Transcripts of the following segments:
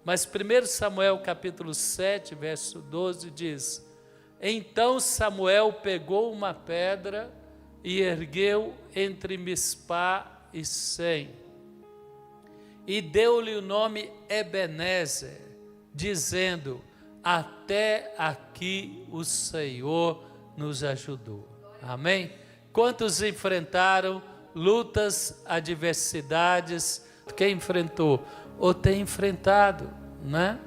Mas 1 Samuel capítulo 7, verso 12 diz: então Samuel pegou uma pedra e ergueu entre Mispá e Sem, e deu-lhe o nome Ebenezer, dizendo: até aqui o Senhor nos ajudou. Amém? Quantos enfrentaram lutas, adversidades? Quem enfrentou ou tem enfrentado, né?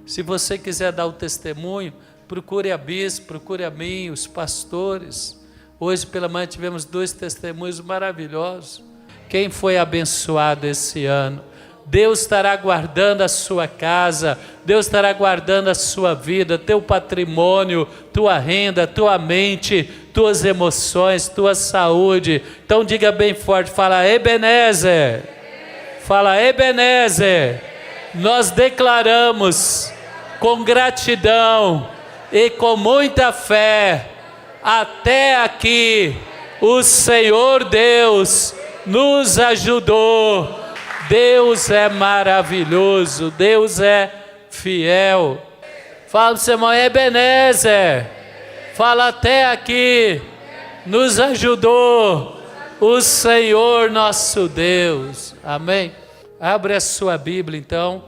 Se você quiser dar o testemunho, procure a bispo, procure a mim, os pastores. Hoje pela manhã tivemos 2 testemunhos maravilhosos. Quem foi abençoado esse ano? Deus estará guardando a sua casa, Deus estará guardando a sua vida, teu patrimônio, tua renda, tua mente, tuas emoções, tua saúde. Então diga bem forte, fala Ebenezer, fala Ebenezer. Nós declaramos com gratidão e com muita fé, até aqui o Senhor Deus nos ajudou. Deus é maravilhoso, Deus é fiel. Fala para o seu irmão, Ebenezer, fala até aqui, nos ajudou o Senhor nosso Deus. Amém? Abre a sua Bíblia então,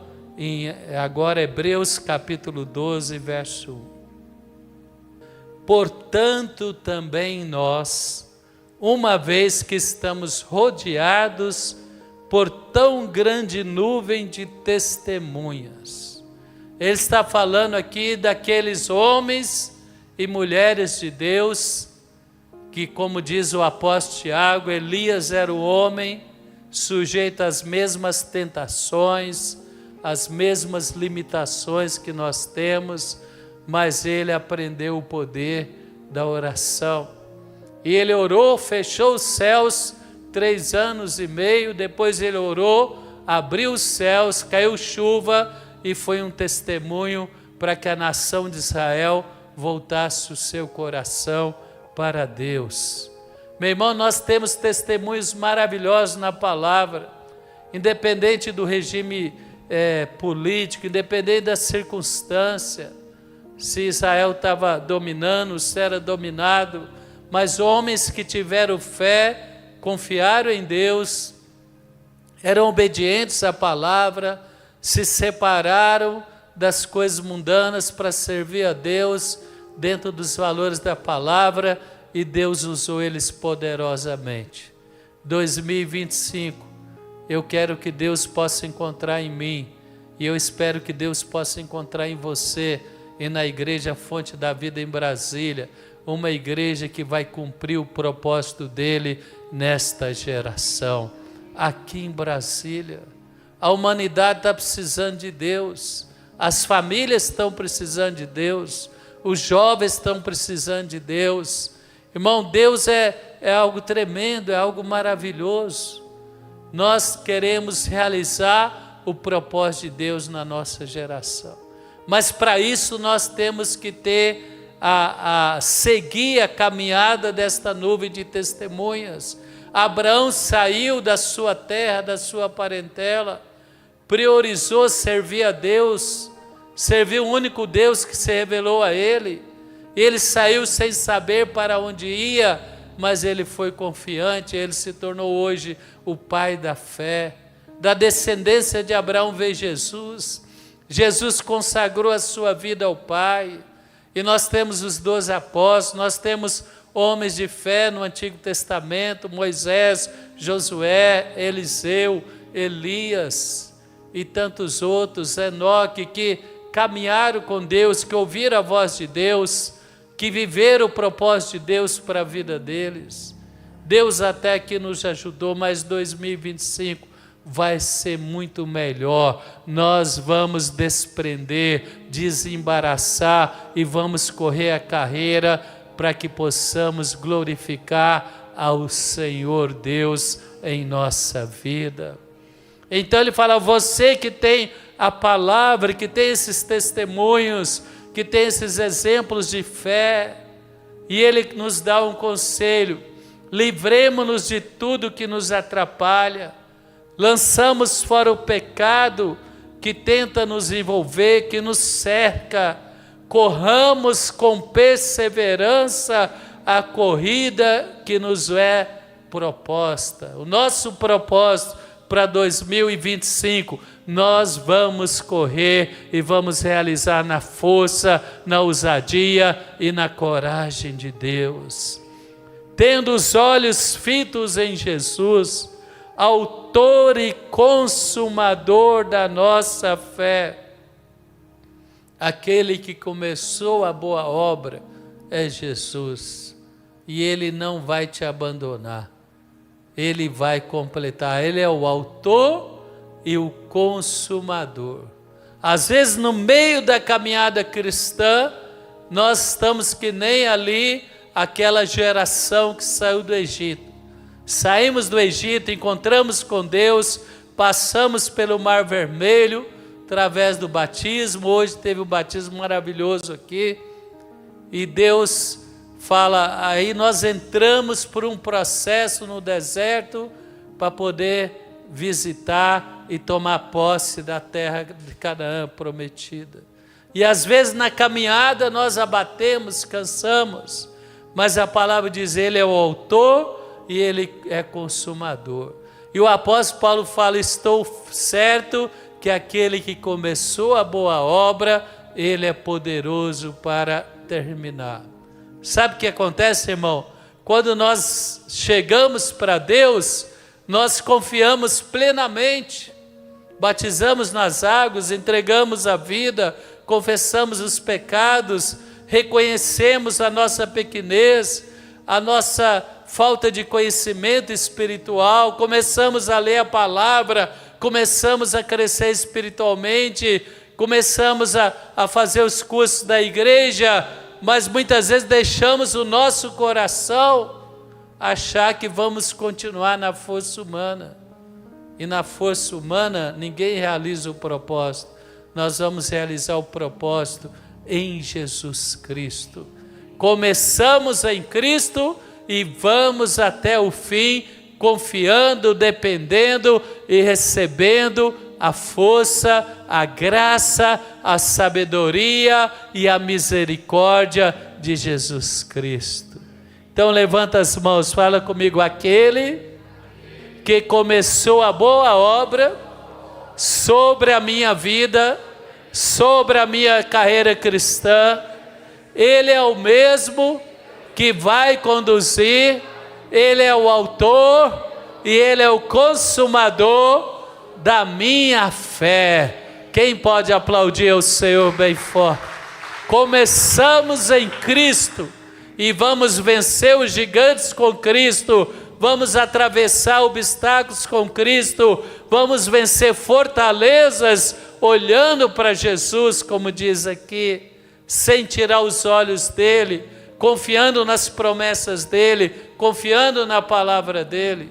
agora Hebreus capítulo 12, verso 1. Portanto também nós, uma vez que estamos rodeados por tão grande nuvem de testemunhas. Ele está falando aqui daqueles homens e mulheres de Deus, que como diz o apóstolo Tiago, Elias era o homem sujeito às mesmas tentações, às mesmas limitações que nós temos, mas ele aprendeu o poder da oração. E ele orou, fechou os céus 3 anos e meio, depois ele orou, abriu os céus, caiu chuva e foi um testemunho para que a nação de Israel voltasse o seu coração para Deus. Meu irmão, nós temos testemunhos maravilhosos na palavra, independente do regime político, independente da circunstância, se Israel estava dominando, se era dominado, mas homens que tiveram fé, confiaram em Deus, eram obedientes à palavra, se separaram das coisas mundanas para servir a Deus dentro dos valores da palavra, e Deus usou eles poderosamente. 2025, eu quero que Deus possa encontrar em mim, e eu espero que Deus possa encontrar em você e na Igreja Fonte da Vida em Brasília, uma igreja que vai cumprir o propósito dele nesta geração. Aqui em Brasília, a humanidade está precisando de Deus, as famílias estão precisando de Deus, os jovens estão precisando de Deus. Irmão, Deus é algo tremendo, é algo maravilhoso. Nós queremos realizar o propósito de Deus na nossa geração, mas para isso nós temos que ter seguir a caminhada desta nuvem de testemunhas. Abraão saiu da sua terra, da sua parentela, priorizou servir a Deus, serviu o único Deus que se revelou a ele. Ele saiu sem saber para onde ia, mas ele foi confiante, ele se tornou hoje o pai da fé. Da descendência de Abraão veio Jesus. Jesus consagrou a sua vida ao Pai. E nós temos os 12 apóstolos, nós temos homens de fé no Antigo Testamento, Moisés, Josué, Eliseu, Elias e tantos outros, Enoque, que caminharam com Deus, que ouviram a voz de Deus, que viveram o propósito de Deus para a vida deles. Deus até aqui nos ajudou, mas 2025 vai ser muito melhor. Nós vamos desprender, desembaraçar e vamos correr a carreira para que possamos glorificar ao Senhor Deus em nossa vida. Então ele fala, você que tem a palavra, que tem esses testemunhos, que tem esses exemplos de fé, e ele nos dá um conselho: livremo-nos de tudo que nos atrapalha, lançamos fora o pecado, que tenta nos envolver, que nos cerca. Corramos com perseverança a corrida que nos é proposta. O nosso propósito para 2025, nós vamos correr e vamos realizar na força, na ousadia e na coragem de Deus. Tendo os olhos fitos em Jesus, autor e consumador da nossa fé. Aquele que começou a boa obra é Jesus, e Ele não vai te abandonar, Ele vai completar. Ele é o autor e o consumador. Às vezes no meio da caminhada cristã, nós estamos que nem ali aquela geração que saiu do Egito. Saímos do Egito, encontramos com Deus, passamos pelo Mar Vermelho, através do batismo. Hoje teve um batismo maravilhoso aqui, e Deus fala, aí nós entramos por um processo no deserto, para poder visitar e tomar posse da terra de Canaã prometida. E às vezes na caminhada nós abatemos, cansamos, mas a palavra diz, Ele é o autor e Ele é consumador. E o apóstolo Paulo fala, estou certo que aquele que começou a boa obra, Ele é poderoso para terminar. Sabe o que acontece, irmão? Quando nós chegamos para Deus, nós confiamos plenamente, batizamos nas águas, entregamos a vida, confessamos os pecados, reconhecemos a nossa pequenez, a nossa falta de conhecimento espiritual, começamos a ler a palavra, começamos a crescer espiritualmente, começamos a fazer os cursos da igreja, mas muitas vezes deixamos o nosso coração achar que vamos continuar na força humana. E na força humana ninguém realiza o propósito. Nós vamos realizar o propósito em Jesus Cristo. Começamos em Cristo e vamos até o fim, confiando, dependendo e recebendo a força, a graça, a sabedoria e a misericórdia de Jesus Cristo. Então levanta as mãos, fala comigo, aquele que começou a boa obra sobre a minha vida, sobre a minha carreira cristã, Ele é o mesmo que vai conduzir, Ele é o autor e Ele é o consumador da minha fé. Quem pode aplaudir o Senhor bem forte? Começamos em Cristo e vamos vencer os gigantes com Cristo, vamos atravessar obstáculos com Cristo, vamos vencer fortalezas olhando para Jesus, como diz aqui, sem tirar os olhos dele, confiando nas promessas dele, confiando na palavra dele.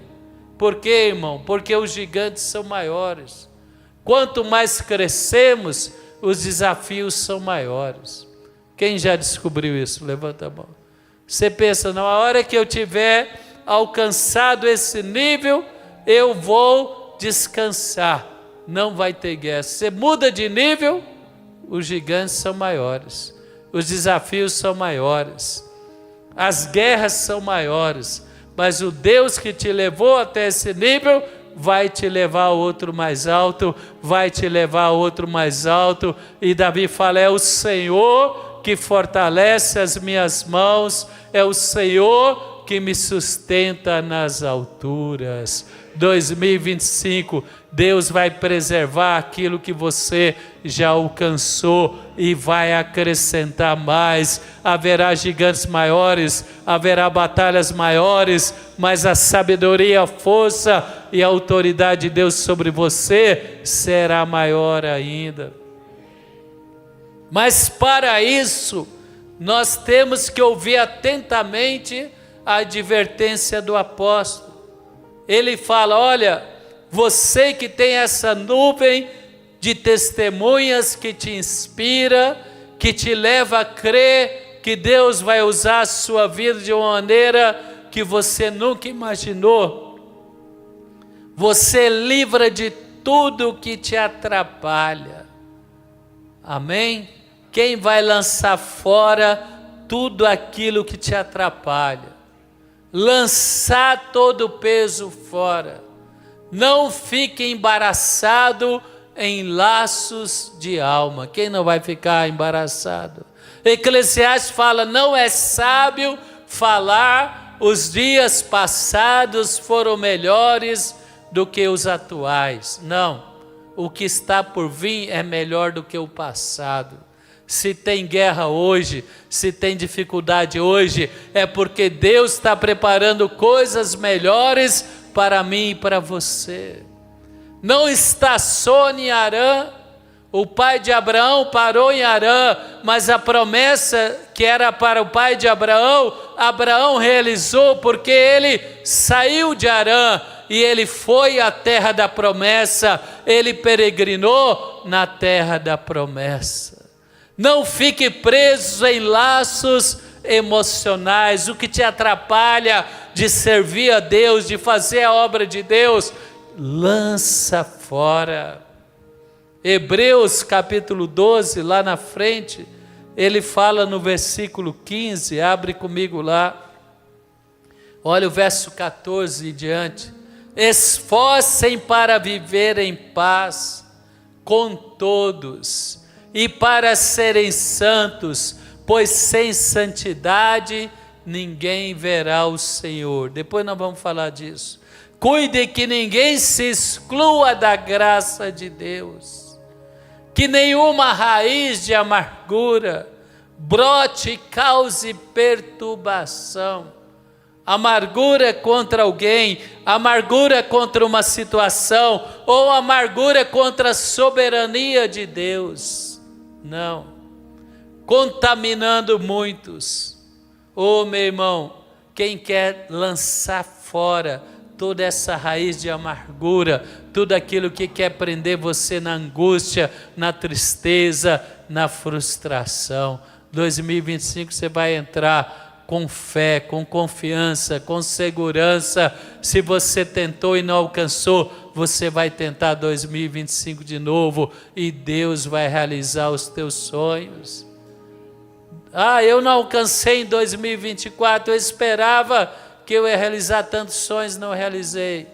Por quê, irmão? Porque os gigantes são maiores. Quanto mais crescemos, os desafios são maiores. Quem já descobriu isso? Levanta a mão. Você pensa, na hora que eu tiver alcançado esse nível, eu vou descansar. Não vai ter guerra. Você muda de nível, os gigantes são maiores. Os desafios são maiores. As guerras são maiores. Mas o Deus que te levou até esse nível vai te levar a outro mais alto, vai te levar a outro mais alto. E Davi fala, é o Senhor que fortalece as minhas mãos, é o Senhor que me sustenta nas alturas. 2025, Deus vai preservar aquilo que você já alcançou e vai acrescentar mais. Haverá gigantes maiores, haverá batalhas maiores, mas a sabedoria, a força e a autoridade de Deus sobre você será maior ainda. Mas para isso, nós temos que ouvir atentamente a advertência do apóstolo. Ele fala, olha, você que tem essa nuvem de testemunhas que te inspira, que te leva a crer que Deus vai usar a sua vida de uma maneira que você nunca imaginou. Você livra de tudo que te atrapalha. Amém? Quem vai lançar fora tudo aquilo que te atrapalha? Lançar todo o peso fora. Não fique embaraçado em laços de alma. Quem não vai ficar embaraçado? Eclesiastes fala, não é sábio falar os dias passados foram melhores do que os atuais. Não, o que está por vir é melhor do que o passado. Se tem guerra hoje, se tem dificuldade hoje, é porque Deus está preparando coisas melhores para mim e para você. Não estacione em Harã. O pai de Abraão parou em Harã, mas a promessa que era para o pai de Abraão, Abraão realizou porque ele saiu de Harã e ele foi à terra da promessa, ele peregrinou na terra da promessa. Não fique preso em laços emocionais, o que te atrapalha de servir a Deus, de fazer a obra de Deus, lança fora. Hebreus capítulo 12, lá na frente, ele fala no versículo 15, abre comigo lá, olha o verso 14 e diante. Esforcem para viver em paz com todos e para serem santos, pois sem santidade ninguém verá o Senhor. Depois nós vamos falar disso. Cuide que ninguém se exclua da graça de Deus, que nenhuma raiz de amargura brote e cause perturbação. Amargura contra alguém, amargura contra uma situação, ou amargura contra a soberania de Deus. Não. Contaminando muitos. Oh, meu irmão, quem quer lançar fora toda essa raiz de amargura, tudo aquilo que quer prender você na angústia, na tristeza, na frustração. 2025 você vai entrar com fé, com confiança, com segurança. Se você tentou e não alcançou, você vai tentar 2025 de novo e Deus vai realizar os teus sonhos. Ah, eu não alcancei em 2024, eu esperava que eu ia realizar tantos sonhos, não realizei.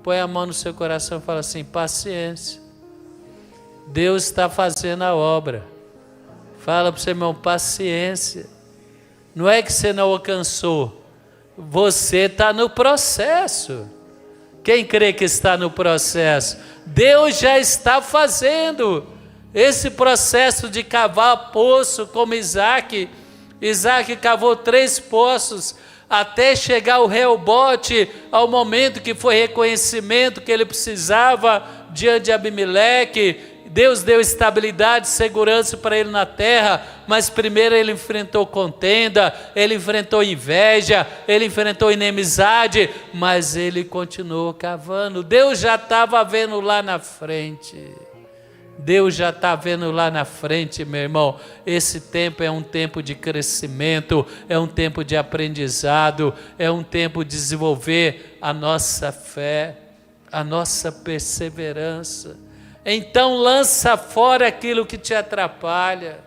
Põe a mão no seu coração e fala assim, paciência. Deus está fazendo a obra. Fala para o seu irmão, paciência. Não é que você não alcançou, você está no processo. Quem crê que está no processo? Deus já está fazendo esse processo de cavar poço como Isaac. Isaac cavou 3 poços, até chegar o Reobote, ao momento que foi reconhecimento que ele precisava diante de Abimeleque. Deus deu estabilidade, segurança para ele na terra, mas primeiro ele enfrentou contenda, ele enfrentou inveja, ele enfrentou inimizade, mas ele continuou cavando. Deus já estava vendo lá na frente. Deus já está vendo lá na frente, meu irmão. Esse tempo é um tempo de crescimento, é um tempo de aprendizado, é um tempo de desenvolver a nossa fé, a nossa perseverança. Então lança fora aquilo que te atrapalha,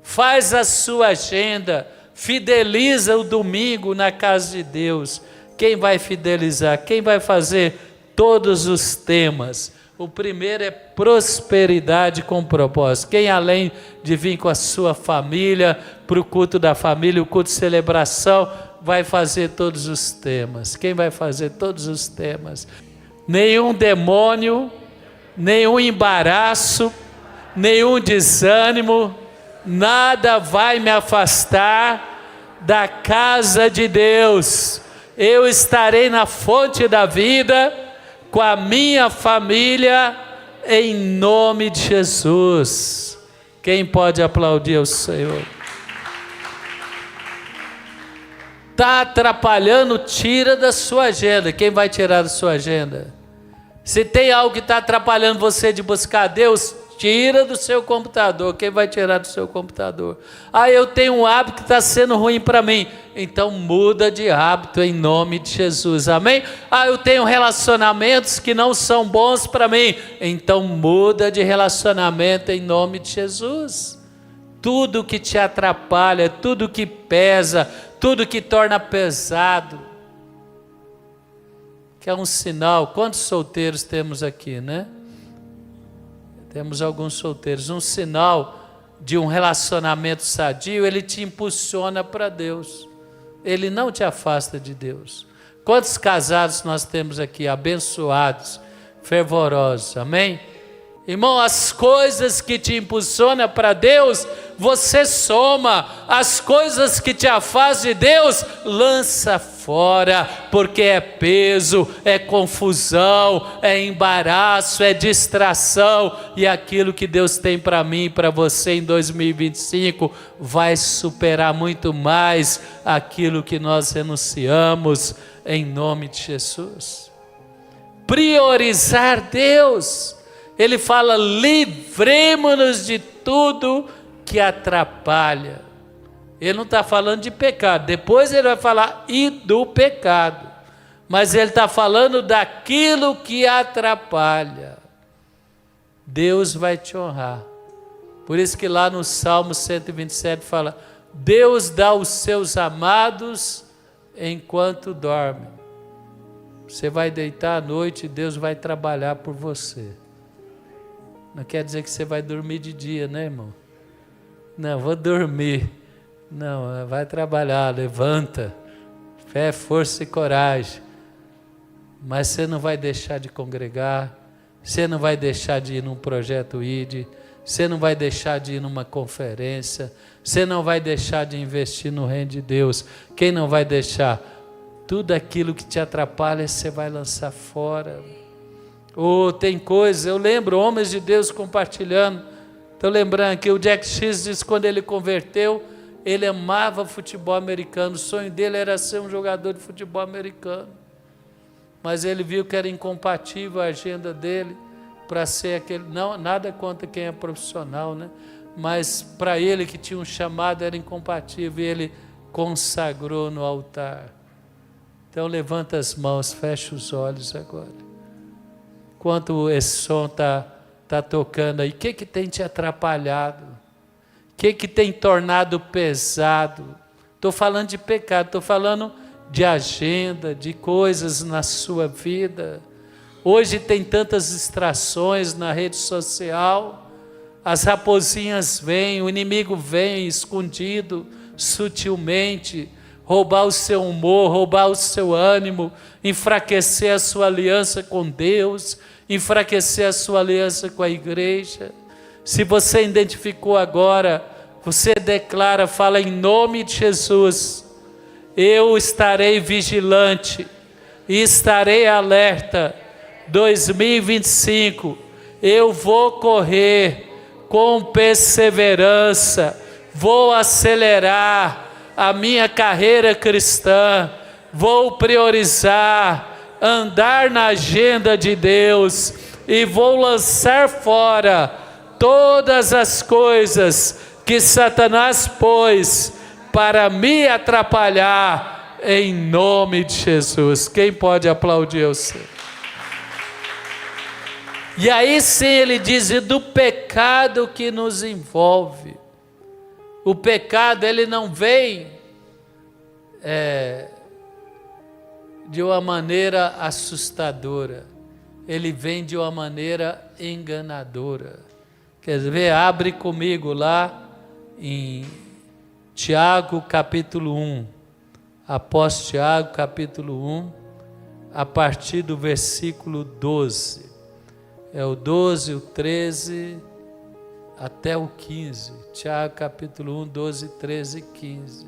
faz a sua agenda, fideliza o domingo na casa de Deus. Quem vai fidelizar? Quem vai fazer todos os temas? O primeiro é prosperidade com propósito. Quem além de vir com a sua família, para o culto da família, o culto de celebração, vai fazer todos os temas? Quem vai fazer todos os temas? Nenhum demônio, nenhum embaraço, nenhum desânimo, nada vai me afastar da casa de Deus. Eu estarei na fonte da vida, com a minha família, em nome de Jesus. Quem pode aplaudir ao Senhor? Está atrapalhando, tira da sua agenda. Quem vai tirar da sua agenda? Se tem algo que está atrapalhando você de buscar a Deus, Tira do seu computador. Quem vai tirar do seu computador? Ah, eu tenho um hábito que está sendo ruim para mim. Então muda de hábito em nome de Jesus. Amém? Ah, eu tenho relacionamentos que não são bons para mim. Então muda de relacionamento em nome de Jesus. Tudo que te atrapalha, tudo que pesa, tudo que torna pesado, que é um sinal. Quantos solteiros temos aqui, né? Temos alguns solteiros. Um sinal de um relacionamento sadio, ele te impulsiona para Deus. Ele não te afasta de Deus. Quantos casados nós temos aqui, abençoados, fervorosos, amém? Irmão, as coisas que te impulsionam para Deus, você soma. As coisas que te afastam de Deus, lança fora, porque é peso, é confusão, é embaraço, é distração, e aquilo que Deus tem para mim e para você em 2025 vai superar muito mais aquilo que nós renunciamos em nome de Jesus. Priorizar Deus. Ele fala, livremos-nos de tudo que atrapalha. Ele não está falando de pecado, depois ele vai falar e do pecado, mas ele está falando daquilo que atrapalha. Deus vai te honrar. Por isso que lá no Salmo 127 fala, Deus dá os seus amados enquanto dorme. Você vai deitar à noite e Deus vai trabalhar por você. Não quer dizer que você vai dormir de dia, né, irmão? Não, vou dormir. Não, vai trabalhar, levanta. Fé, força e coragem. Mas você não vai deixar de congregar, você não vai deixar de ir num projeto ID, você não vai deixar de ir numa conferência, você não vai deixar de investir no reino de Deus. Quem não vai deixar? Tudo aquilo que te atrapalha, você vai lançar fora. Tem coisas, eu lembro homens de Deus compartilhando, estou lembrando que o Jack X disse que quando ele converteu, ele amava futebol americano, o sonho dele era ser um jogador de futebol americano, mas ele viu que era incompatível a agenda dele para ser aquele, não, nada contra quem é profissional, né? Mas para ele que tinha um chamado era incompatível, e ele consagrou no altar. Então levanta as mãos, fecha os olhos agora. Enquanto esse som está tocando aí, o que tem te atrapalhado? O que tem tornado pesado? Estou falando de pecado, estou falando de agenda, de coisas na sua vida. Hoje tem tantas distrações na rede social, as raposinhas vêm, o inimigo vem escondido, sutilmente, roubar o seu humor, roubar o seu ânimo, enfraquecer a sua aliança com Deus, enfraquecer a sua aliança com a igreja. Se você identificou agora, você declara, fala em nome de Jesus, eu estarei vigilante e estarei alerta. 2025, eu vou correr com perseverança, vou acelerar a minha carreira cristã, vou priorizar, andar na agenda de Deus e vou lançar fora todas as coisas que Satanás pôs para me atrapalhar em nome de Jesus. Quem pode aplaudir o Senhor? E aí sim ele diz, e do pecado que nos envolve. O pecado, ele não vem de uma maneira assustadora, ele vem de uma maneira enganadora. Quer ver? Abre comigo lá em Tiago capítulo 1, apóstolo Tiago capítulo 1, a partir do versículo 12, é o 12, o 13, até o 15, Tiago capítulo 1, 12, 13 e 15.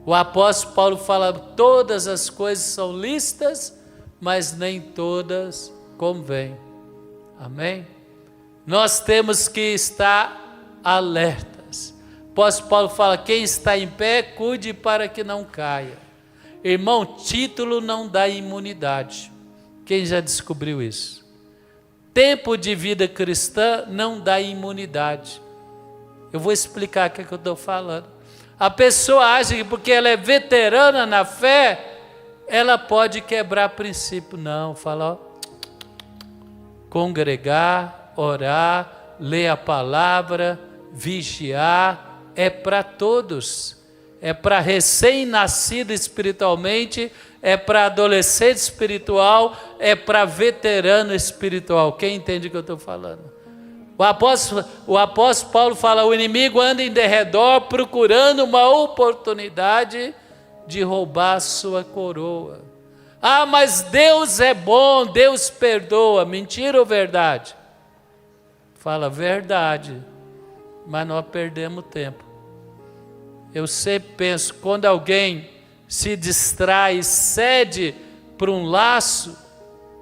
O apóstolo Paulo fala, todas as coisas são lícitas, mas nem todas convêm. Amém? Nós temos que estar alertas. O apóstolo Paulo fala, quem está em pé, cuide para que não caia. Irmão, título não dá imunidade. Quem já descobriu isso? Tempo de vida cristã não dá imunidade. Eu vou explicar o que eu estou falando. A pessoa acha que porque ela é veterana na fé, ela pode quebrar princípio. Não, fala, ó, congregar, orar, ler a palavra, vigiar, é para todos. É para recém-nascido espiritualmente, é para adolescente espiritual, é para veterano espiritual. Quem entende o que eu estou falando? O apóstolo Paulo fala, o inimigo anda em derredor procurando uma oportunidade de roubar a sua coroa. Ah, mas Deus é bom, Deus perdoa. Mentira ou verdade? Fala verdade, mas nós perdemos tempo. Eu sempre penso, quando alguém se distrai, cede para um laço,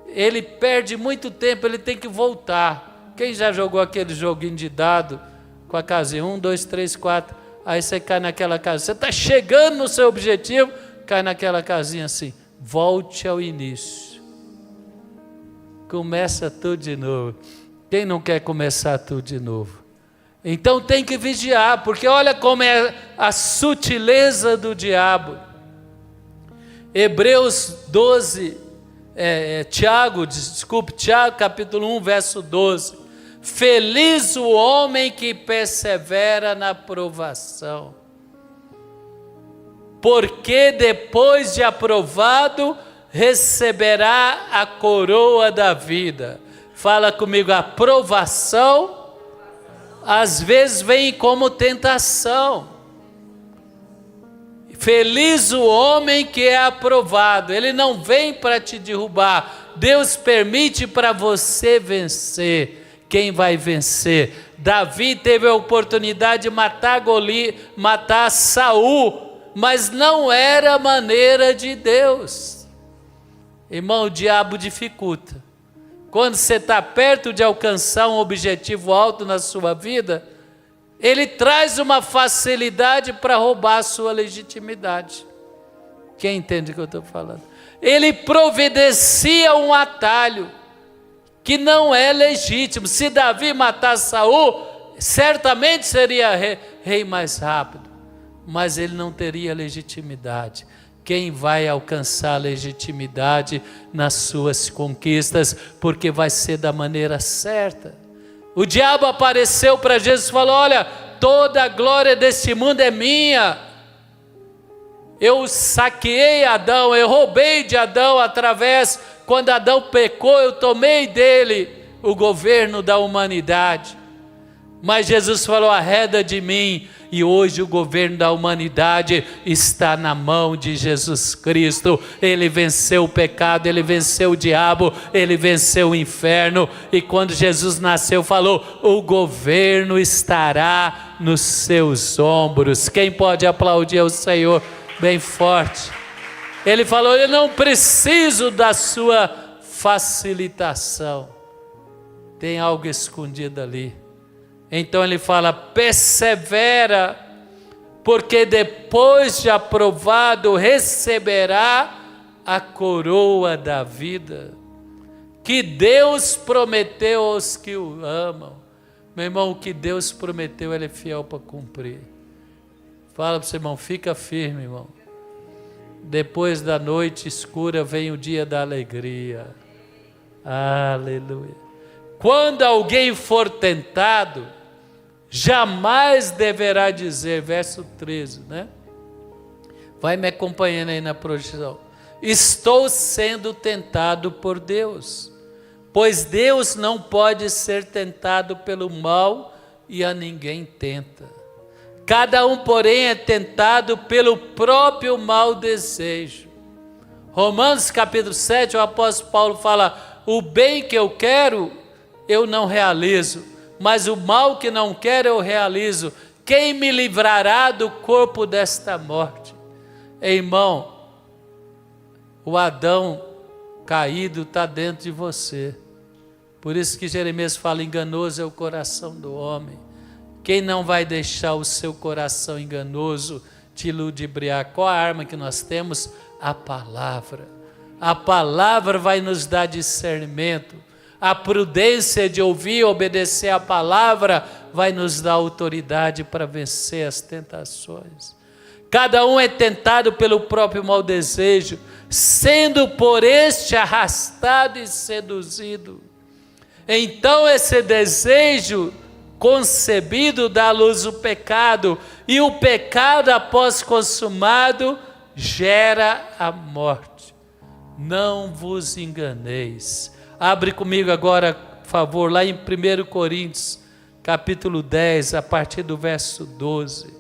ele perde muito tempo, ele tem que voltar. Quem já jogou aquele joguinho de dado com a casinha 1, 2, 3, 4, aí você cai naquela casinha, você está chegando no seu objetivo, cai naquela casinha assim, volte ao início. Começa tudo de novo. Quem não quer começar tudo de novo? Então tem que vigiar, porque olha como é a sutileza do diabo. Hebreus 12, Tiago capítulo 1, verso 12. Feliz o homem que persevera na provação, porque depois de aprovado, receberá a coroa da vida. Fala comigo, a provação às vezes vem como tentação. Feliz o homem que é aprovado, ele não vem para te derrubar, Deus permite para você vencer. Quem vai vencer? Davi teve a oportunidade de matar Saul, mas não era a maneira de Deus. Irmão, o diabo dificulta. Quando você está perto de alcançar um objetivo alto na sua vida, ele traz uma facilidade para roubar a sua legitimidade. Quem entende o que eu estou falando? Ele providencia um atalho que não é legítimo. Se Davi matasse Saul, certamente seria rei mais rápido, mas ele não teria legitimidade. Quem vai alcançar legitimidade nas suas conquistas, porque vai ser da maneira certa. O diabo apareceu para Jesus e falou, olha, toda a glória desse mundo é minha. Eu saqueei Adão, eu roubei de Adão quando Adão pecou, eu tomei dele o governo da humanidade. Mas Jesus falou, arreda de mim, e hoje o governo da humanidade está na mão de Jesus Cristo. Ele venceu o pecado, ele venceu o diabo, ele venceu o inferno, e quando Jesus nasceu falou, o governo estará nos seus ombros. Quem pode aplaudir ao Senhor bem forte? Ele falou, eu não preciso da sua facilitação, tem algo escondido ali. Então ele fala, persevera, porque depois de aprovado receberá a coroa da vida, que Deus prometeu aos que o amam. Meu irmão, o que Deus prometeu, Ele é fiel para cumprir. Fala para o seu irmão, fica firme, irmão. Depois da noite escura vem o dia da alegria. Aleluia. Quando alguém for tentado, jamais deverá dizer, verso 13, né? Vai me acompanhando aí na projeção. Estou sendo tentado por Deus, pois Deus não pode ser tentado pelo mal e a ninguém tenta. Cada um, porém, é tentado pelo próprio mau desejo. Romanos capítulo 7, o apóstolo Paulo fala, o bem que eu quero, eu não realizo, mas o mal que não quero eu realizo. Quem me livrará do corpo desta morte? Irmão, o Adão caído está dentro de você. Por isso que Jeremias fala, enganoso é o coração do homem. Quem não vai deixar o seu coração enganoso te ludibriar? Qual a arma que nós temos? A palavra. A palavra vai nos dar discernimento. A prudência de ouvir e obedecer a palavra vai nos dar autoridade para vencer as tentações. Cada um é tentado pelo próprio mau desejo, sendo por este arrastado e seduzido. Então esse desejo concebido dá à luz o pecado, e o pecado após consumado gera a morte. Não vos enganeis. Abre comigo agora, por favor, lá em 1 Coríntios, capítulo 10, a partir do verso 12.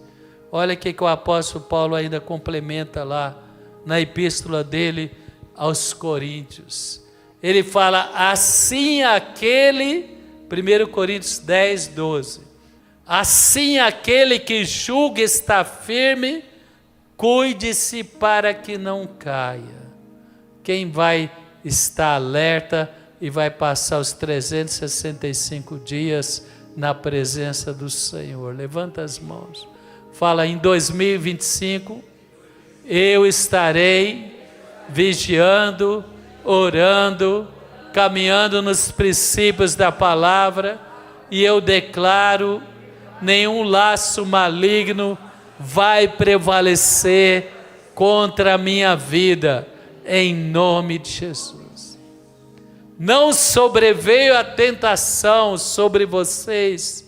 Olha o que o apóstolo Paulo ainda complementa lá, na epístola dele aos Coríntios. Ele fala, assim aquele, 1 Coríntios 10, 12. Assim aquele que julga estar firme, cuide-se para que não caia. Quem vai estar alerta e vai passar os 365 dias na presença do Senhor? Levanta as mãos. Fala, em 2025, eu estarei vigiando, orando, caminhando nos princípios da palavra, e eu declaro, nenhum laço maligno vai prevalecer contra a minha vida, em nome de Jesus. Não sobreveio a tentação sobre vocês,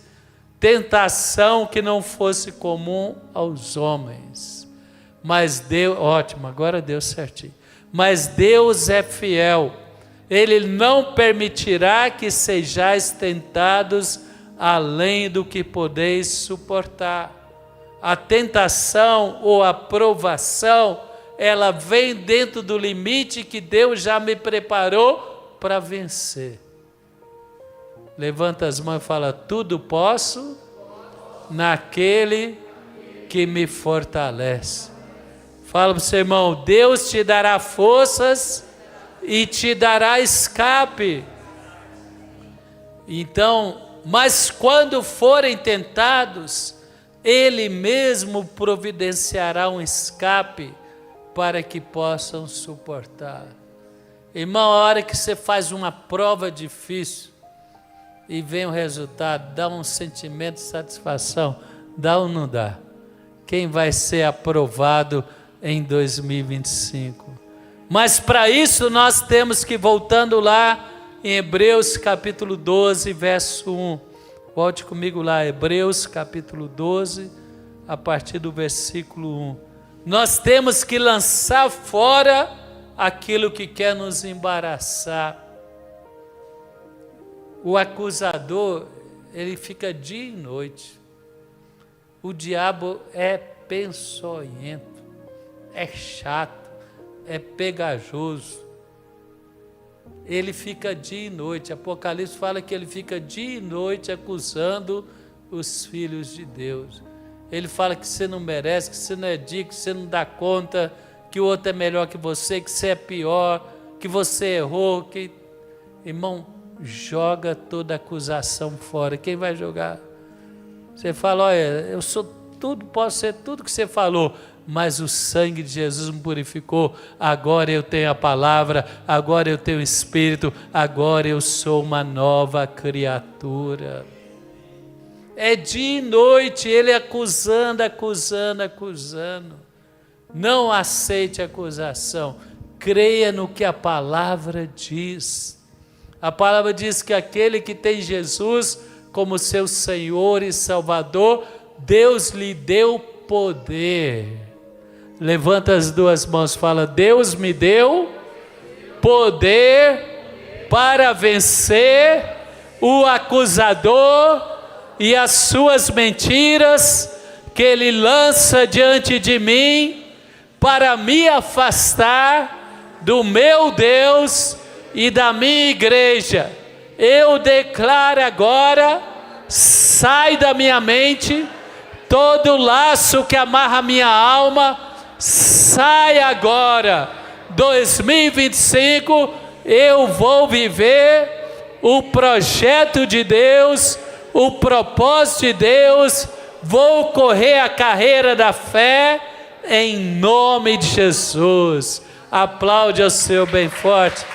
tentação que não fosse comum aos homens. Mas Deus, ótimo, agora deu certinho. Mas Deus é fiel, Ele não permitirá que sejais tentados além do que podeis suportar. A tentação ou a provação, ela vem dentro do limite que Deus já me preparou para vencer. Levanta as mãos e fala, tudo posso naquele que me fortalece. Fala para o seu irmão, Deus te dará forças e te dará escape. Então, mas quando forem tentados, Ele mesmo providenciará um escape para que possam suportar. Irmão, a hora que você faz uma prova difícil e vem o resultado, dá um sentimento de satisfação, dá ou não dá? Quem vai ser aprovado em 2025? Mas para isso nós temos que, voltando lá em Hebreus capítulo 12, verso 1. Volte comigo lá, Hebreus capítulo 12, a partir do versículo 1. Nós temos que lançar fora aquilo que quer nos embaraçar. O acusador, ele fica dia e noite. O diabo é peçonhento, é chato, é pegajoso. Ele fica dia e noite. Apocalipse fala que ele fica dia e noite acusando os filhos de Deus. Ele fala que você não merece, que você não é digno, que você não dá conta, que o outro é melhor que você é pior, que você errou, que... Irmão, joga toda acusação fora. Quem vai jogar? Você fala, olha, eu sou tudo, posso ser tudo que você falou, mas o sangue de Jesus me purificou. Agora eu tenho a palavra, agora eu tenho o Espírito, agora eu sou uma nova criatura. É dia e noite ele acusando. Não aceite acusação, creia no que a palavra diz. A palavra diz que aquele que tem Jesus como seu Senhor e Salvador, Deus lhe deu poder. Levanta as duas mãos, fala, Deus me deu poder para vencer o acusador e as suas mentiras que ele lança diante de mim para me afastar do meu Deus e da minha igreja. Eu declaro agora, sai da minha mente todo laço que amarra a minha alma, sai agora. 2025 eu vou viver o projeto de Deus, o propósito de Deus, vou correr a carreira da fé em nome de Jesus. Aplaude ao Senhor bem forte.